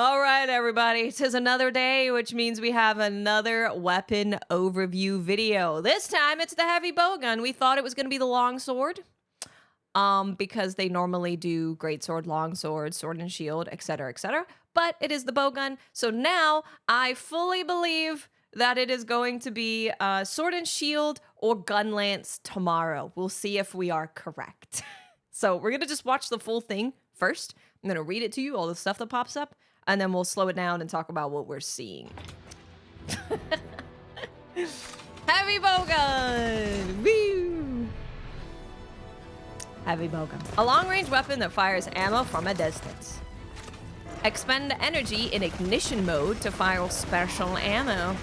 All right, everybody. 'Tis another day, which means we have another weapon overview video. This time, it's the heavy bowgun. We thought it was going to be the longsword, because they normally do greatsword, longsword, sword and shield, etc., etc. But it is the bowgun. So now I fully believe that it is going to be sword and shield or gun lance tomorrow. We'll see if we are correct. So we're going to just watch the full thing first. I'm going to read it to you, all the stuff that pops up, and then we'll slow it down and talk about what we're seeing. Heavy bowgun! Woo! Heavy bowgun. A long-range weapon that fires ammo from a distance. Expend energy in ignition mode to fire special ammo.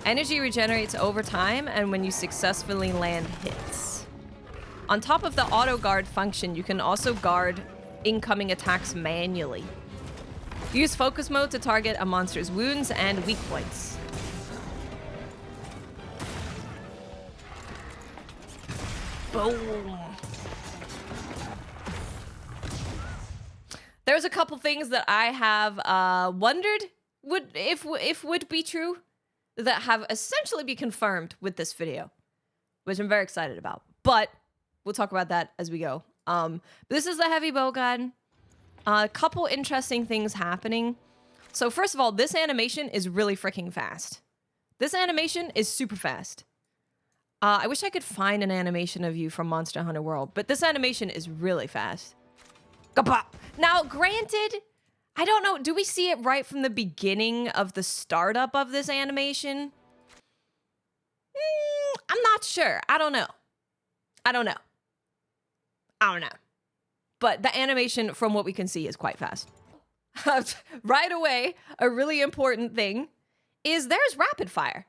Energy regenerates over time and when you successfully land hits. On top of the auto guard function, you can also guard incoming attacks manually. Use focus mode to target a monster's wounds and weak points. Boom. There's a couple things that I have wondered if would be true that have essentially been confirmed with this video, which I'm very excited about. But we'll talk about that as we go. This is the heavy bowgun. A couple interesting things happening. So first of all, this animation is really freaking fast. This animation is super fast. I wish I could find an animation of you from Monster Hunter World, but this animation is really fast. Gapop. Now, granted, I don't know. Do we see it right from the beginning of the startup of this animation? I'm not sure. I don't know. But the animation, from what we can see, is quite fast. Right away, a really important thing is there's rapid fire.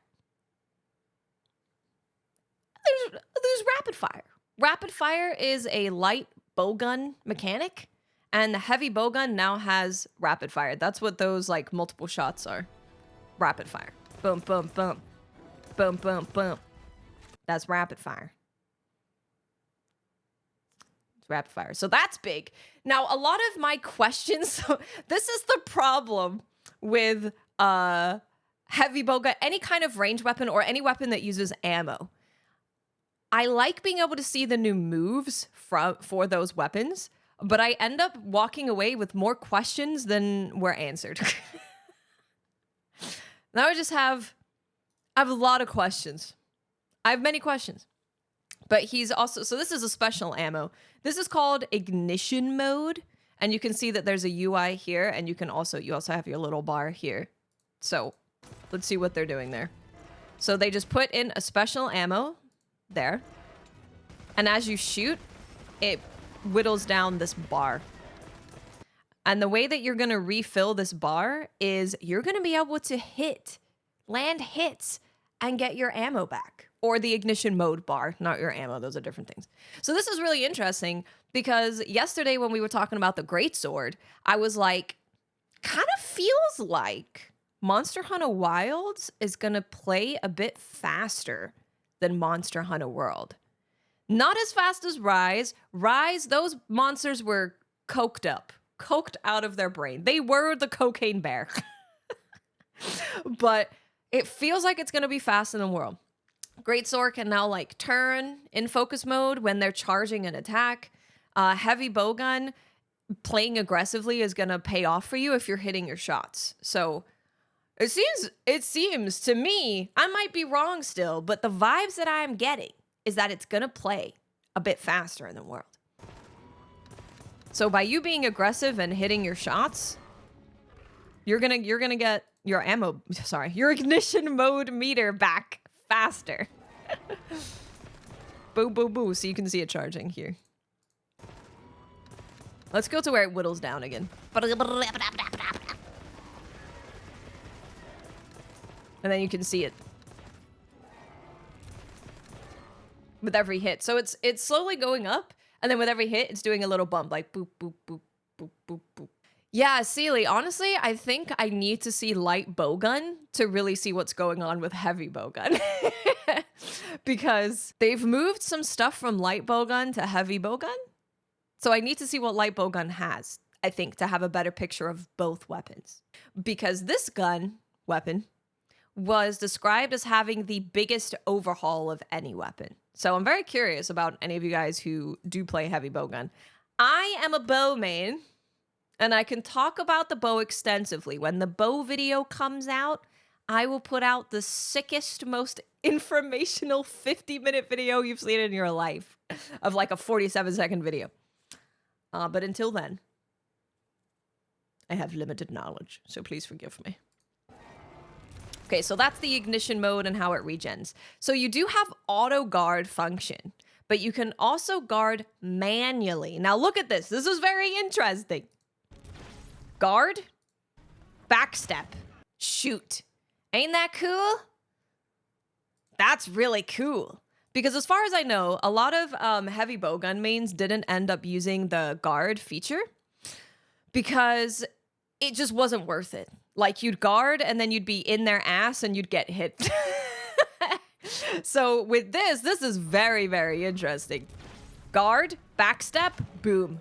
There's rapid fire. Rapid fire is a light bowgun mechanic, and the heavy bowgun now has rapid fire. That's what those, like, multiple shots are. Rapid fire. Boom, boom, boom. Boom, boom, boom. That's rapid fire. Rapid fire. So that's big. Now, a lot of my questions, so this is the problem with heavy bowgun, any kind of range weapon or any weapon that uses ammo. I like being able to see the new moves for those weapons, but I end up walking away with more questions than were answered. Now I have a lot of questions. I have many questions. But he's also, so this is a special ammo. This is called ignition mode. And you can see that there's a UI here, and you also have your little bar here. So let's see what they're doing there. So they just put in a special ammo there. And as you shoot, it whittles down this bar. And the way that you're going to refill this bar is you're going to be able to land hits, and get your ammo back. Or the ignition mode bar, not your ammo. Those are different things. So this is really interesting because yesterday when we were talking about the greatsword, I was like, kind of feels like Monster Hunter Wilds is going to play a bit faster than Monster Hunter World. Not as fast as Rise. Rise, those monsters were coked out of their brain. They were the cocaine bear. But it feels like it's going to be faster than World. Greatsword can now, like, turn in focus mode when they're charging an attack. Heavy bowgun, playing aggressively is going to pay off for you if you're hitting your shots. So it seems to me, I might be wrong still, but the vibes that I'm getting is that it's going to play a bit faster in the World. So by you being aggressive and hitting your shots, you're going to get your your ignition mode meter back faster. Boo, boo, boo. So you can see it charging here. Let's go to where it whittles down again. And then you can see it with every hit. So it's slowly going up, and then with every hit, it's doing a little bump, like boop, boop, boop, boop, boop, boop. Yeah, Sealy, honestly, I think I need to see light bowgun to really see what's going on with heavy bowgun. Because they've moved some stuff from light bowgun to heavy bowgun. So I need to see what light bowgun has. I think, to have a better picture of both weapons. Because this weapon, was described as having the biggest overhaul of any weapon. So I'm very curious about any of you guys who do play heavy bowgun. I am a bow main, and I can talk about the bow extensively. When the bow video comes out, I will put out the sickest, most informational 50-minute video you've seen in your life of like a 47-second video. But until then, I have limited knowledge, so please forgive me. Okay, so that's the ignition mode and how it regens. So you do have auto guard function, but you can also guard manually. Now look at this. This is very interesting. Guard, backstep, shoot. Ain't that cool? That's really cool. Because as far as I know, a lot of heavy bowgun mains didn't end up using the guard feature because it just wasn't worth it. Like, you'd guard and then you'd be in their ass and you'd get hit. So with this is very, very interesting. Guard, backstep, boom.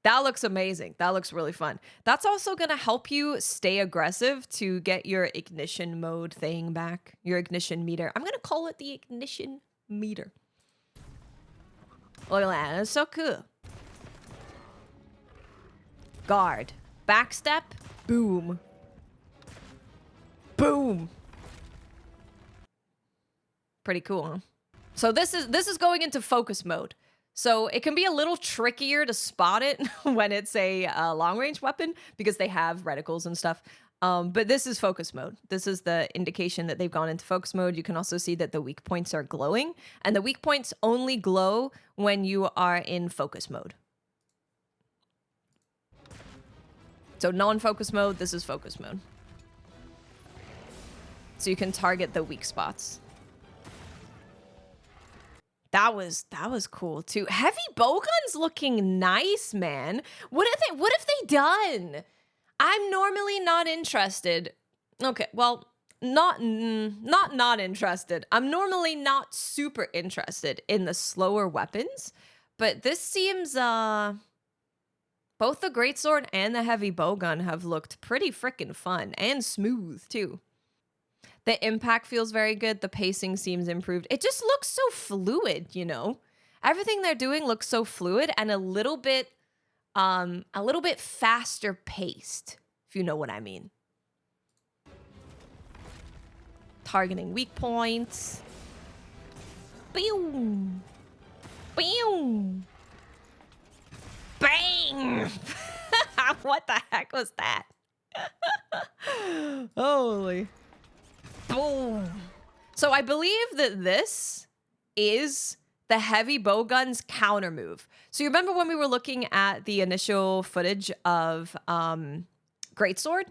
That looks amazing. That looks really fun. That's also going to help you stay aggressive to get your ignition mode thing back. Your ignition meter. I'm going to call it the ignition meter. Look at that. That's so cool. Guard, backstep, boom. Boom. Pretty cool, huh? So this is going into focus mode. So it can be a little trickier to spot it when it's a long-range weapon because they have reticles and stuff. But this is focus mode. This is the indication that they've gone into focus mode. You can also see that the weak points are glowing, and the weak points only glow when you are in focus mode. So non-focus mode, this is focus mode. So you can target the weak spots. That was cool too. Heavy bowgun's looking nice, man. What have they done? I'm normally not interested. Okay, well, not interested. I'm normally not super interested in the slower weapons, but this seems both the greatsword and the heavy bowgun have looked pretty freaking fun and smooth too. The impact feels very good. The pacing seems improved. It just looks so fluid, you know? Everything they're doing looks so fluid and a little bit faster paced, if you know what I mean. Targeting weak points. Boom. Boom. Bang! What the heck was that? Holy. Boom. So I believe that this is the heavy bowgun's counter move. So you remember when we were looking at the initial footage of greatsword?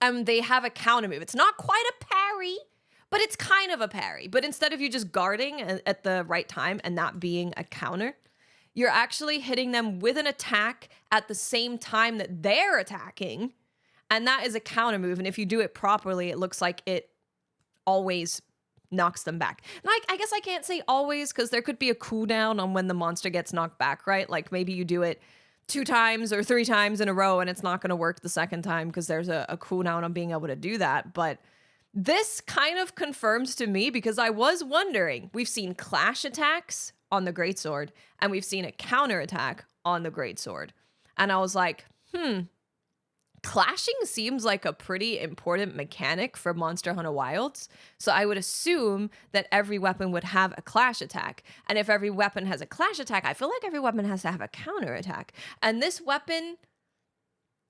They have a counter move. It's not quite a parry, but it's kind of a parry. But instead of you just guarding at the right time and that being a counter, you're actually hitting them with an attack at the same time that they're attacking. And that is a counter move. And if you do it properly, it looks like it always knocks them back. And I guess I can't say always because there could be a cooldown on when the monster gets knocked back, right? Like maybe you do it 2 times or 3 times in a row and it's not going to work the second time because there's a cooldown on being able to do that. But this kind of confirms to me because I was wondering, we've seen clash attacks on the greatsword and we've seen a counter attack on the greatsword. And I was like, clashing seems like a pretty important mechanic for Monster Hunter Wilds. So I would assume that every weapon would have a clash attack. And if every weapon has a clash attack, I feel like every weapon has to have a counter attack. And this weapon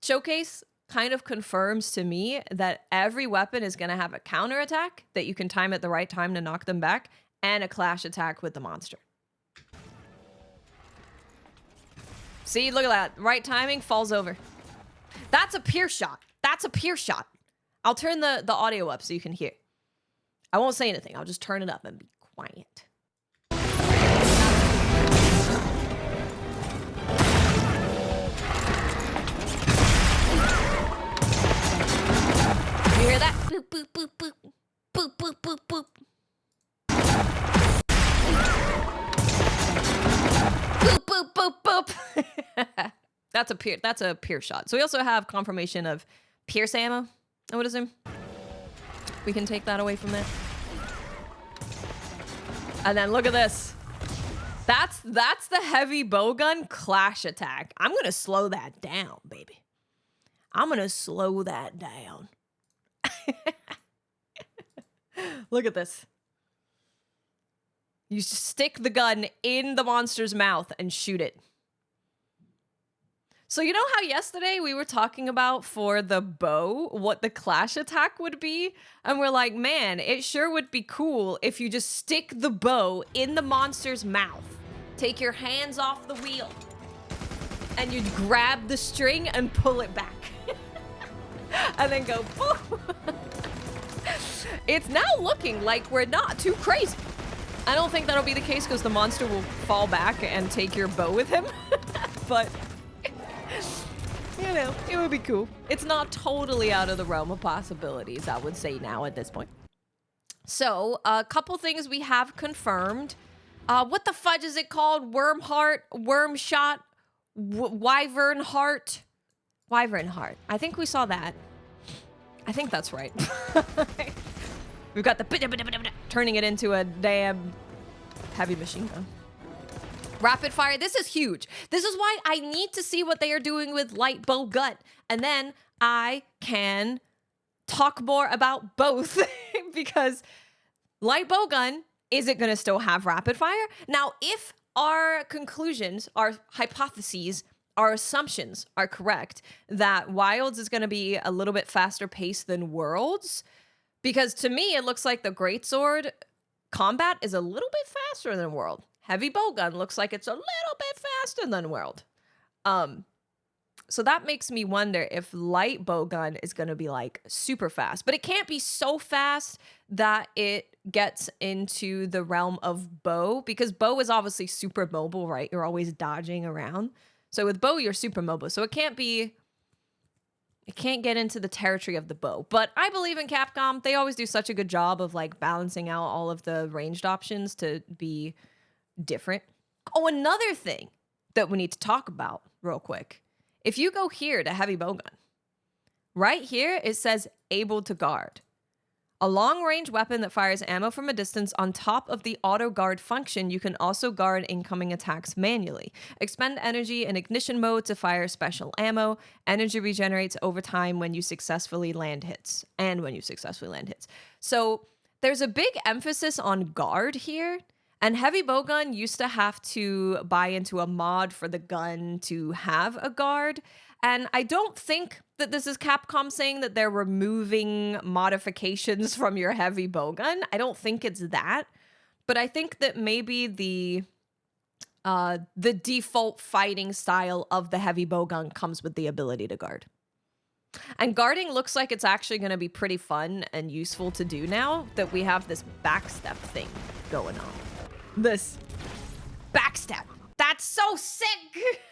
showcase kind of confirms to me that every weapon is going to have a counter attack that you can time at the right time to knock them back and a clash attack with the monster. See, look at that. Right timing, falls over. That's a peer shot. That's a peer shot. I'll turn the audio up so you can hear. I won't say anything. I'll just turn it up and be quiet. You hear that? Boop, boop, boop, boop. Boop, boop, boop, boop. Boop, boop, boop, boop. that's a pierce shot. So we also have confirmation of pierce ammo, I would assume. We can take that away from there. And then look at this. That's the heavy bowgun clash attack. I'm gonna slow that down, baby. I'm gonna slow that down. Look at this. You stick the gun in the monster's mouth and shoot it. So you know how yesterday we were talking about for the bow, what the clash attack would be? And we're like, man, it sure would be cool if you just stick the bow in the monster's mouth. Take your hands off the wheel. And you'd grab the string and pull it back. And then go, boom. It's now looking like we're not too crazy. I don't think that'll be the case because the monster will fall back and take your bow with him. But, you know, it would be cool. It's not totally out of the realm of possibilities, I would say now at this point. So, a couple things we have confirmed. What the fudge is it called? Worm heart? Worm shot? Wyvern heart? Wyvern heart. I think we saw that. I think that's right. We've got the turning it into a damn heavy machine gun. Rapid fire. This is huge. This is why I need to see what they are doing with light bow gun. And then I can talk more about both because light bow gun, is it going to still have rapid fire? Now, if our conclusions, our hypotheses, our assumptions are correct that Wilds is going to be a little bit faster paced than Worlds, because to me, it looks like the Greatsword combat is a little bit faster than World. Heavy Bowgun looks like it's a little bit faster than World. So that makes me wonder if light bowgun is going to be like super fast, but it can't be so fast that it gets into the realm of bow, because bow is obviously super mobile, right? You're always dodging around. So with bow, you're super mobile. So it can't get into the territory of the bow. But I believe in Capcom. They always do such a good job of like balancing out all of the ranged options to be different. Oh, another thing that we need to talk about real quick. If you go here to heavy bowgun, right here, it says able to guard. A long-range weapon that fires ammo from a distance on top of the auto-guard function. You can also guard incoming attacks manually. Expend energy in ignition mode to fire special ammo. Energy regenerates over time when you successfully land hits. So there's a big emphasis on guard here. And heavy bowgun used to have to buy into a mod for the gun to have a guard. And I don't think that this is Capcom saying that they're removing modifications from your heavy bowgun. I don't think it's that. But I think that maybe the default fighting style of the heavy bowgun comes with the ability to guard. And guarding looks like it's actually going to be pretty fun and useful to do now that we have this backstep thing going on. This backstep. That's so sick.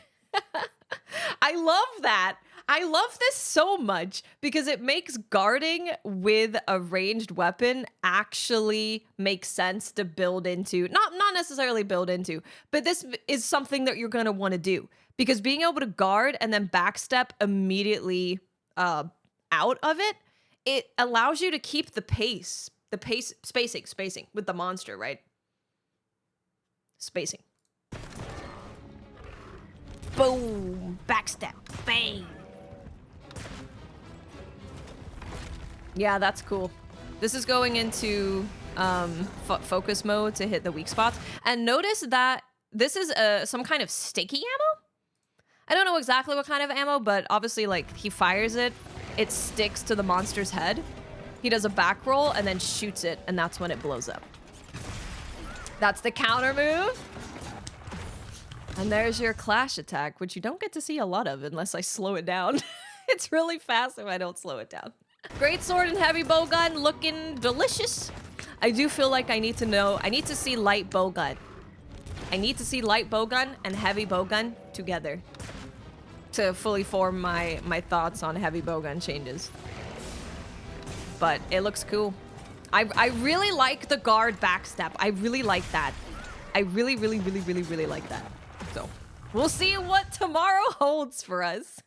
I love that. I love this so much because it makes guarding with a ranged weapon actually make sense to build into. Not necessarily build into, but this is something that you're going to want to do because being able to guard and then backstep immediately out of it, it allows you to keep the pace, spacing with the monster, right? Spacing. Boom. Backstep. Bang. Yeah, that's cool. This is going into focus mode to hit the weak spots. And notice that this is some kind of sticky ammo. I don't know exactly what kind of ammo, but obviously, like, he fires it. It sticks to the monster's head. He does a back roll and then shoots it, and that's when it blows up. That's the counter move. And there's your clash attack, which you don't get to see a lot of unless I slow it down. It's really fast if I don't slow it down. Great sword and heavy bowgun looking delicious. I do feel like I need to see light bowgun. I need to see light bowgun and heavy bowgun together to fully form my thoughts on heavy bowgun changes. But it looks cool. I really like the guard backstep. I really like that. I really like that. So We'll see what tomorrow holds for us.